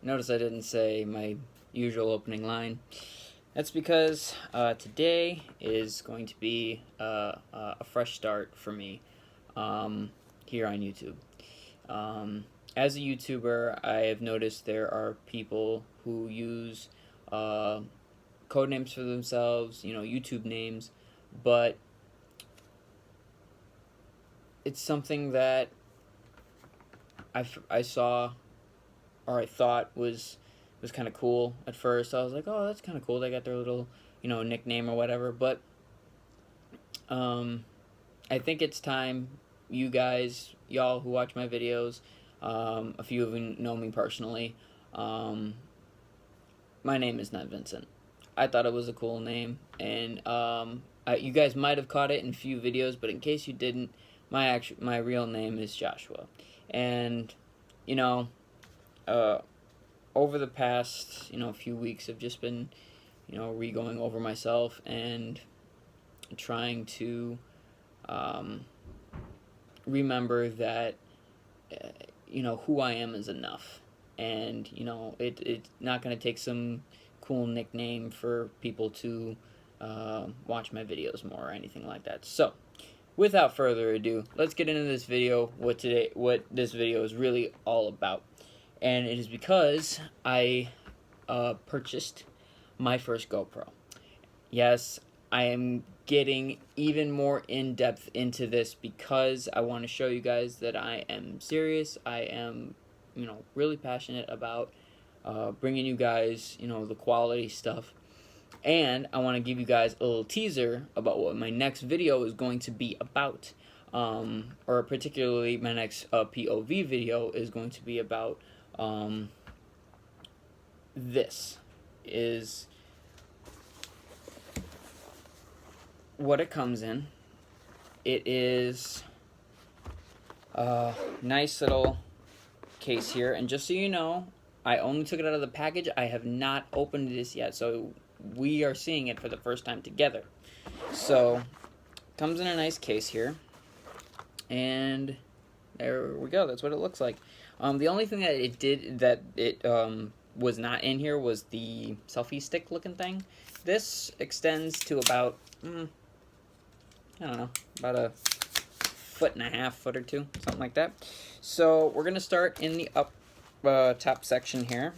Notice I didn't say my usual opening line. That's because today is going to be a fresh start for me here on YouTube. As a YouTuber, I have noticed there are people who use code names for themselves, YouTube names, but it's something that I saw or I thought was kind of cool at first. I was like, oh, that's kind of cool. They got their little, nickname or whatever. But I think it's time you guys, y'all who watch my videos, a few of you know me personally. My name is not Vincent. I thought it was a cool name, and you guys might have caught it in a few videos, but in case you didn't, my real name is Joshua, and over the past few weeks, I've just been re-going over myself and trying to remember that who I am is enough, and it's not going to take some cool nickname for people to watch my videos more or anything like that. So without further ado, let's get into this video, what this video is really all about. And it is because I purchased my first GoPro. Yes, I am getting even more in-depth into this because I want to show you guys that I am serious. I am, really passionate about bringing you guys, the quality stuff. And I want to give you guys a little teaser about what my next video is going to be about. Or particularly my next POV video is going to be about this is what it comes in. It is a nice little case here, and just so you know, I only took it out of the package. I have not opened this yet, so we are seeing it for the first time together. So comes in a nice case here, and there we go. That's what it looks like. The only thing that it was not in here was the selfie stick looking thing. This extends to about, I don't know, about a foot and a half, foot or two, something like that. So we're going to start in the top section here.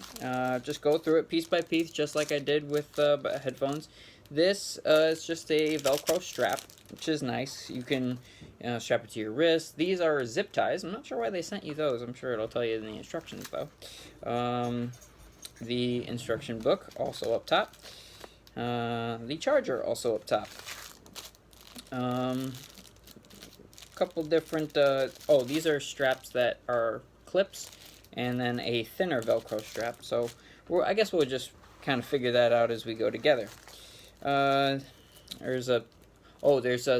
Just go through it piece by piece, just like I did with headphones. This is just a Velcro strap, which is nice. You can strap it to your wrist. These are zip ties. I'm not sure why they sent you those. I'm sure it'll tell you in the instructions, though. The instruction book, also up top. The charger, also up top. Couple different, these are straps that are clips, and then a thinner Velcro strap. So I guess we'll just kind of figure that out as we go together. There's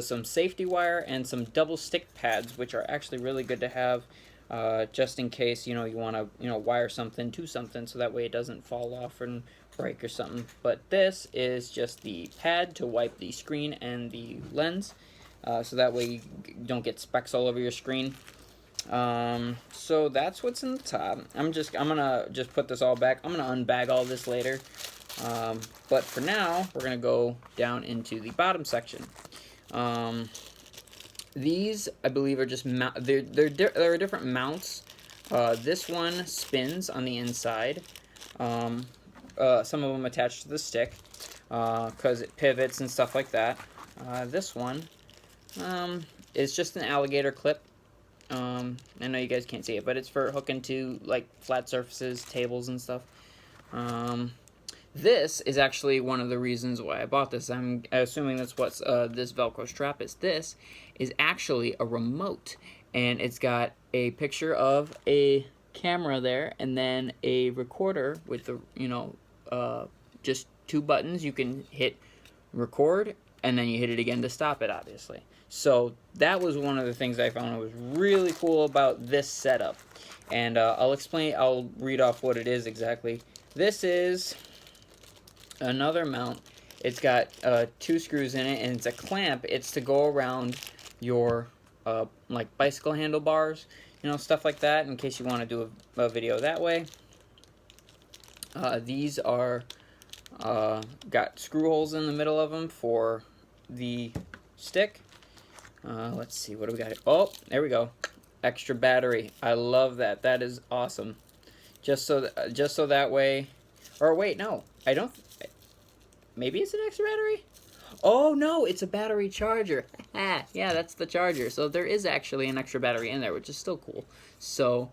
some safety wire and some double stick pads, which are actually really good to have, just in case you want to wire something to something, so that way it doesn't fall off and break or something. But this is just the pad to wipe the screen and the lens, so that way you don't get specks all over your screen. So that's what's in the top. I'm gonna just put this all back. I'm gonna unbag all this later. But for now, we're going to go down into the bottom section. These, I believe, are just there are different mounts. This one spins on the inside. Some of them attached to the stick because it pivots and stuff like that. This one is just an alligator clip. I know you guys can't see it, but it's for hooking to like flat surfaces, tables, and stuff. This is actually one of the reasons why I bought this. I'm assuming that's what this Velcro strap is. This is actually a remote, and it's got a picture of a camera there, and then a recorder with the just two buttons. You can hit record, and then you hit it again to stop it, obviously. So that was one of the things I found was really cool about this setup, and I'll read off what it is exactly. This is another mount. It's got 2 screws in it, and it's a clamp. It's to go around your like bicycle handlebars, stuff like that, in case you want to do a video that way. These are got screw holes in the middle of them for the stick. Let's see, what do we got here? Oh, there we go. Extra battery. I love that. That is awesome. Just so that way. Or wait, no, I don't. Maybe it's an extra battery. Oh no, it's a battery charger. Yeah, that's the charger. So there is actually an extra battery in there, which is still cool. So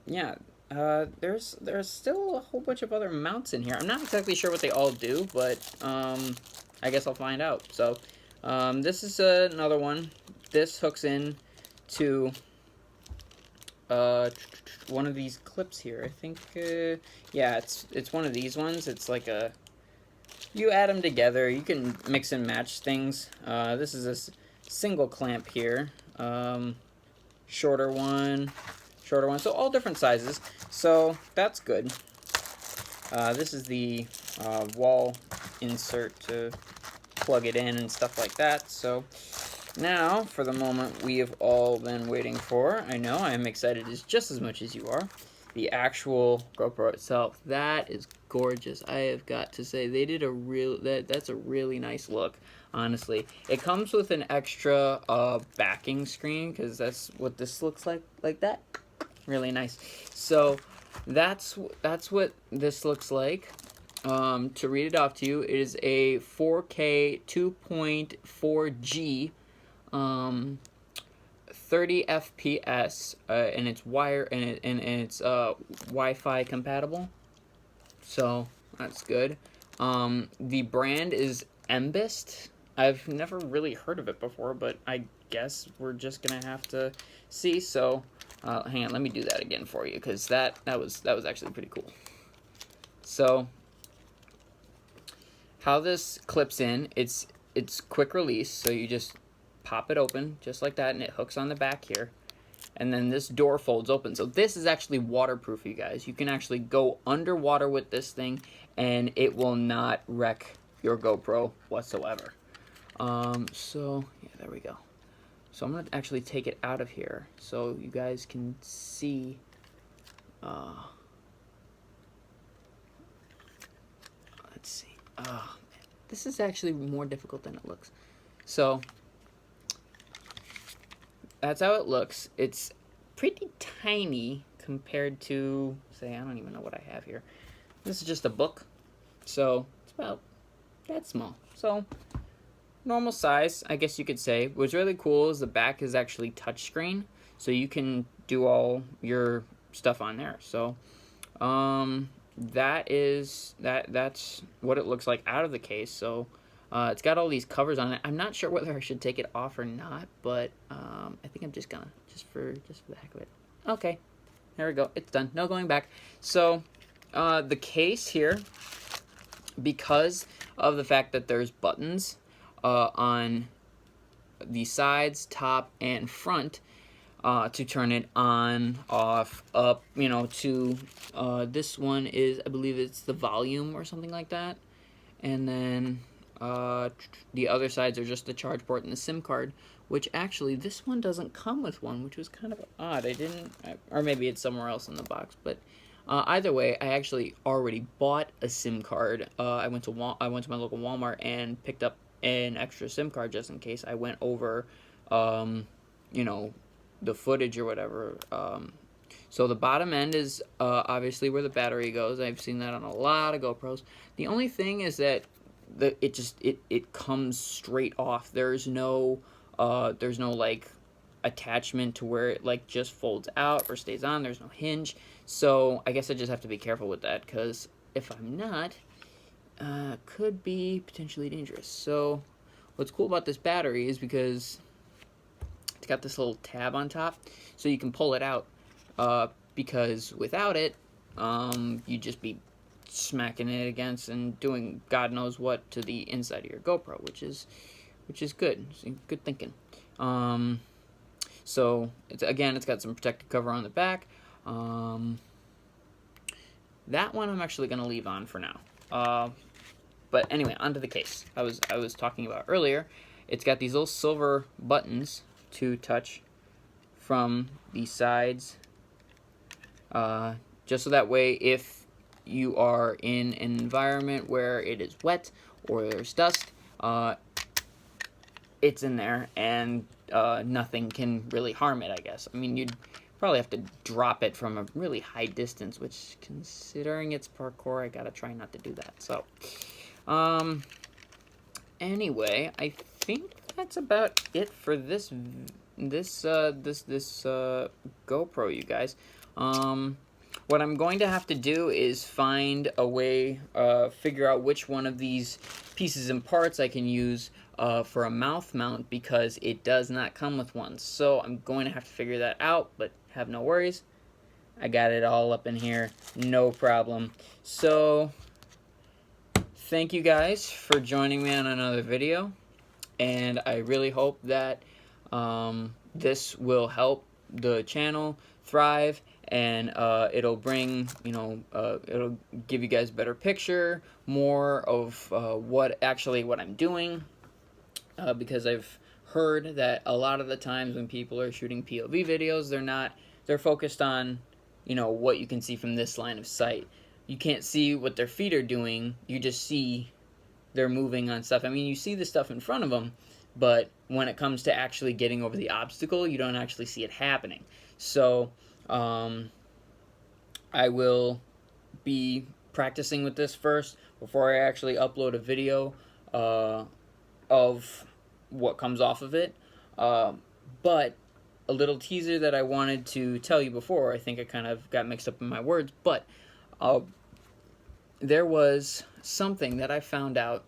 yeah, there's still a whole bunch of other mounts in here. I'm not exactly sure what they all do, but I guess I'll find out. So this is another one. This hooks in to one of these clips here. I think yeah, it's one of these ones. It's like a, you add them together. You can mix and match things. This is a single clamp here. Shorter one, so all different sizes. So that's good. This is the wall insert to plug it in and stuff like that. So now, for the moment we have all been waiting for, I know I am excited just as much as you are, the actual GoPro itself. That is gorgeous. I have got to say, they did a that's a really nice look, honestly. It comes with an extra backing screen, because that's what this looks like that. Really nice. So that's what this looks like. To read it off to you, it is a 4K 2.4G 30 FPS, and it's it's Wi-Fi compatible, so that's good. The brand is Embist. I've never really heard of it before, but I guess we're just gonna have to see. So hang on, let me do that again for you, because that was actually pretty cool. So how this clips in, it's quick release, so you just pop it open just like that, and it hooks on the back here, and then this door folds open. So this is actually waterproof, you guys. You can actually go underwater with this thing and it will not wreck your GoPro whatsoever. So yeah, there we go. So I'm gonna actually take it out of here so you guys can see. Let's see. Oh, man. This is actually more difficult than it looks. So that's how it looks. It's pretty tiny compared to, say, I don't even know what I have here. This is just a book, so it's about that small. So normal size, I guess you could say. What's really cool is the back is actually touchscreen, so you can do all your stuff on there. So that's what it looks like out of the case. So it's got all these covers on it. I'm not sure whether I should take it off or not, but I think I'm just gonna, just for the heck of it. Okay, there we go. It's done. No going back. So the case here, because of the fact that there's buttons on the sides, top, and front to turn it on, off, up, to this one is, I believe it's the volume or something like that, and then the other sides are just the charge port and the SIM card, which actually this one doesn't come with one, which was kind of odd. Or maybe it's somewhere else in the box, but either way, I actually already bought a SIM card. I went to my local Walmart and picked up an extra SIM card just in case I went over, the footage or whatever. So the bottom end is obviously where the battery goes. I've seen that on a lot of GoPros. The only thing is that it comes straight off. There's no like attachment to where it like just folds out or stays on. There's no hinge. So I guess I just have to be careful with that, because if I'm not, could be potentially dangerous. So what's cool about this battery is because it's got this little tab on top, so you can pull it out, because without it, you'd just be smacking it against and doing God knows what to the inside of your GoPro, which is good. Good thinking. So it's got some protective cover on the back. That one I'm actually gonna leave on for now. But anyway, onto the case I was talking about earlier. It's got these little silver buttons to touch from the sides, just so that way if you are in an environment where it is wet or there's dust, it's in there, and nothing can really harm it, I guess. I mean, you'd probably have to drop it from a really high distance, which, considering it's parkour, I gotta try not to do that. So, anyway, I think that's about it for this GoPro, you guys. What I'm going to have to do is find a way, figure out which one of these pieces and parts I can use for a mouth mount, because it does not come with one. So I'm going to have to figure that out, but have no worries. I got it all up in here, no problem. So thank you guys for joining me on another video, and I really hope that this will help the channel thrive, and it'll bring, it'll give you guys a better picture, more of what I'm doing, because I've heard that a lot of the times when people are shooting POV videos, they're focused on, what you can see from this line of sight. You can't see what their feet are doing, you just see they're moving on stuff. I mean, you see the stuff in front of them, but when it comes to actually getting over the obstacle, you don't actually see it happening. So, I will be practicing with this first before I actually upload a video of what comes off of it. But a little teaser that I wanted to tell you before, I think I kind of got mixed up in my words, but there was something that I found out.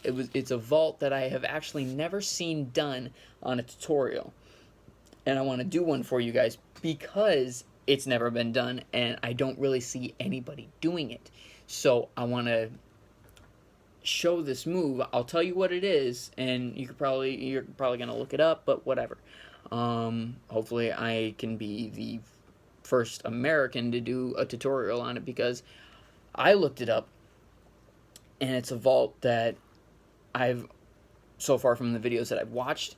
It's a vault that I have actually never seen done on a tutorial, and I want to do one for you guys because it's never been done and I don't really see anybody doing it. So I want to show this move. I'll tell you what it is, and you're probably gonna look it up, but whatever. Hopefully I can be the first American to do a tutorial on it, because I looked it up, and it's a vault that I've, so far from the videos that I've watched,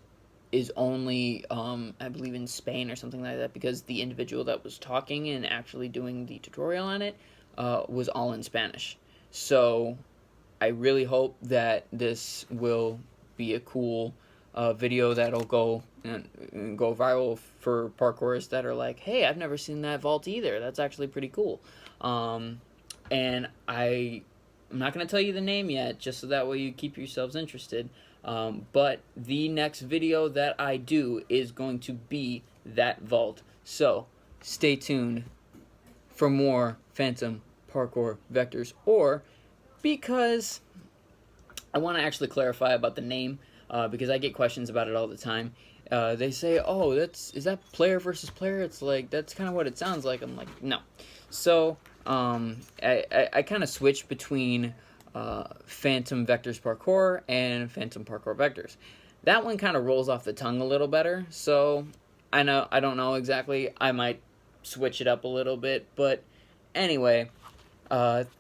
is only, I believe, in Spain or something like that, because the individual that was talking and actually doing the tutorial on it was all in Spanish. So I really hope that this will be a cool video that'll go viral for parkourists that are like, hey, I've never seen that vault either. That's actually pretty cool. And I'm not going to tell you the name yet, just so that way you keep yourselves interested. But the next video that I do is going to be that vault. So stay tuned for more Phantom Parkour Vectors, or because I want to actually clarify about the name, because I get questions about it all the time. They say, oh, is that player versus player? It's like, that's kind of what it sounds like. I'm like, no. So I kind of switch between Phantom Vectors Parkour and Phantom Parkour Vectors. That one kind of rolls off the tongue a little better, so I don't know exactly. I might switch it up a little bit, but anyway,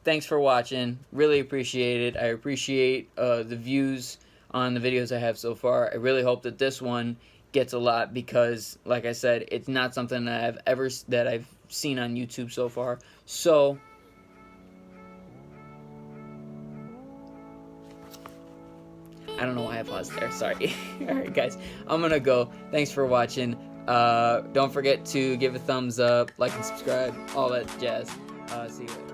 thanks for watching. Really appreciate it. I appreciate the views on the videos I have so far. I really hope that this one gets a lot, because, like I said, it's not something that I've seen on YouTube so far. So I don't know why I paused there. Sorry. Alright, guys. I'm gonna go. Thanks for watching. Don't forget to give a thumbs up, like and subscribe, all that jazz. See you later.